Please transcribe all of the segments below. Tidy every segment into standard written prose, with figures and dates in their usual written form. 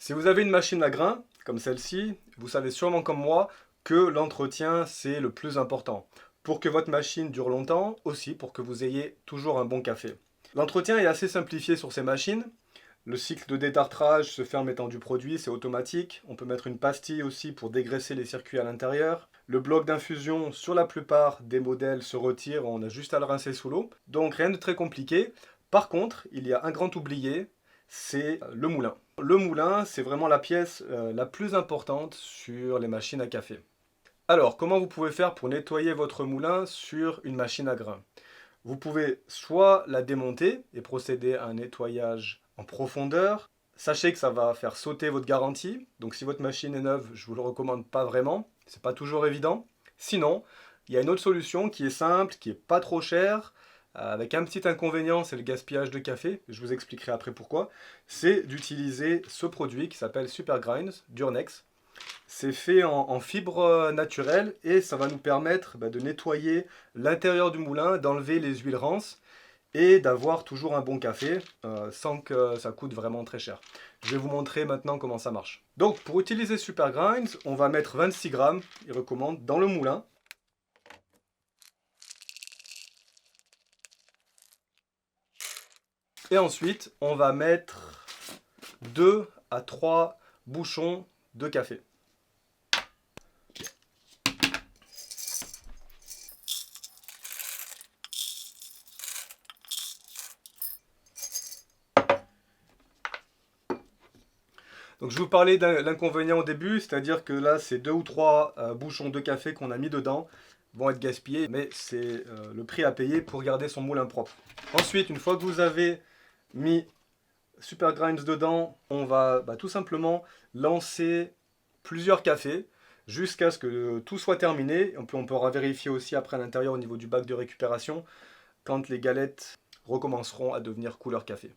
Si vous avez une machine à grains, comme celle-ci, vous savez sûrement comme moi que l'entretien c'est le plus important. Pour que votre machine dure longtemps, aussi pour que vous ayez toujours un bon café. L'entretien est assez simplifié sur ces machines. Le cycle de détartrage se fait en mettant du produit, c'est automatique. On peut mettre une pastille aussi pour dégraisser les circuits à l'intérieur. Le bloc d'infusion, sur la plupart des modèles, se retire, on a juste à le rincer sous l'eau. Donc rien de très compliqué. Par contre, il y a un grand oublié, c'est le moulin. Le moulin, c'est vraiment la pièce la plus importante sur les machines à café. Alors, comment vous pouvez faire pour nettoyer votre moulin sur une machine à grains? Vous pouvez soit la démonter et procéder à un nettoyage en profondeur. Sachez que ça va faire sauter votre garantie. Donc si votre machine est neuve, je ne vous le recommande pas vraiment. C'est pas toujours évident. Sinon, il y a une autre solution qui est simple, qui n'est pas trop chère, avec un petit inconvénient, c'est le gaspillage de café. Je vous expliquerai après pourquoi. C'est d'utiliser ce produit qui s'appelle Super Grinds d'Urnex. C'est fait en fibre naturelle et ça va nous permettre de nettoyer l'intérieur du moulin, d'enlever les huiles rances et d'avoir toujours un bon café sans que ça coûte vraiment très cher. Je vais vous montrer maintenant comment ça marche. Donc pour utiliser Super Grinds, on va mettre 26 grammes, il recommande, dans le moulin. Et ensuite, on va mettre 2 à 3 bouchons de café. Donc je vous parlais de l'inconvénient au début, c'est-à-dire que là c'est 2 ou 3 bouchons de café qu'on a mis dedans, vont être gaspillés, mais c'est le prix à payer pour garder son moulin propre. Ensuite, une fois que vous avez mis Super Grinds dedans, on va tout simplement lancer plusieurs cafés jusqu'à ce que tout soit terminé. On pourra vérifier aussi après à l'intérieur au niveau du bac de récupération quand les galettes recommenceront à devenir couleur café.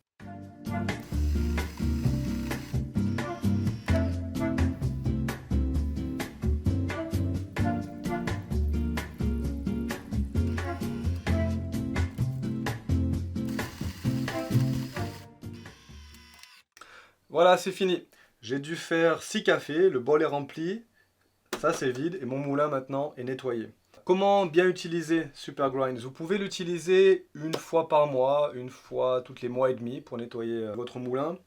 Voilà, c'est fini. J'ai dû faire 6 cafés, le bol est rempli, ça c'est vide et mon moulin maintenant est nettoyé. Comment bien utiliser Super Grinds? Vous pouvez l'utiliser une fois par mois, une fois toutes les mois et demi pour nettoyer votre moulin.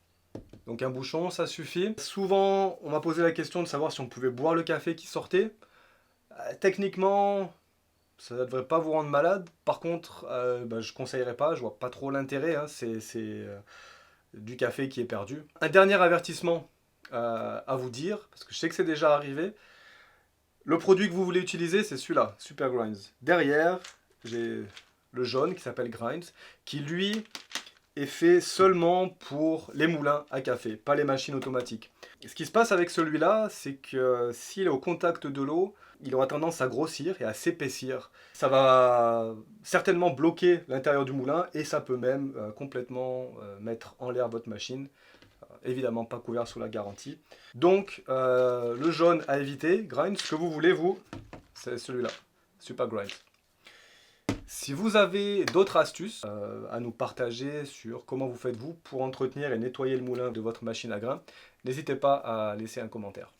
Donc un bouchon, ça suffit. Souvent, on m'a posé la question de savoir si on pouvait boire le café qui sortait. Techniquement, ça ne devrait pas vous rendre malade. Par contre, je ne conseillerais pas, je vois pas trop l'intérêt. Hein. C'est du café qui est perdu. Un dernier avertissement à vous dire, parce que je sais que c'est déjà arrivé. Le produit que vous voulez utiliser, c'est celui-là, Super Grinds. Derrière, j'ai le jaune qui s'appelle Grinds, qui lui est fait seulement pour les moulins à café, pas les machines automatiques. Et ce qui se passe avec celui-là, c'est que s'il est au contact de l'eau, il aura tendance à grossir et à s'épaissir. Ça va certainement bloquer l'intérieur du moulin et ça peut même complètement mettre en l'air votre machine. Évidemment pas couvert sous la garantie. Donc le jaune à éviter, Grinds, ce que vous voulez vous, c'est celui-là, Super Grinds. Si vous avez d'autres astuces à nous partager sur comment vous faites vous pour entretenir et nettoyer le moulin de votre machine à grains, n'hésitez pas à laisser un commentaire.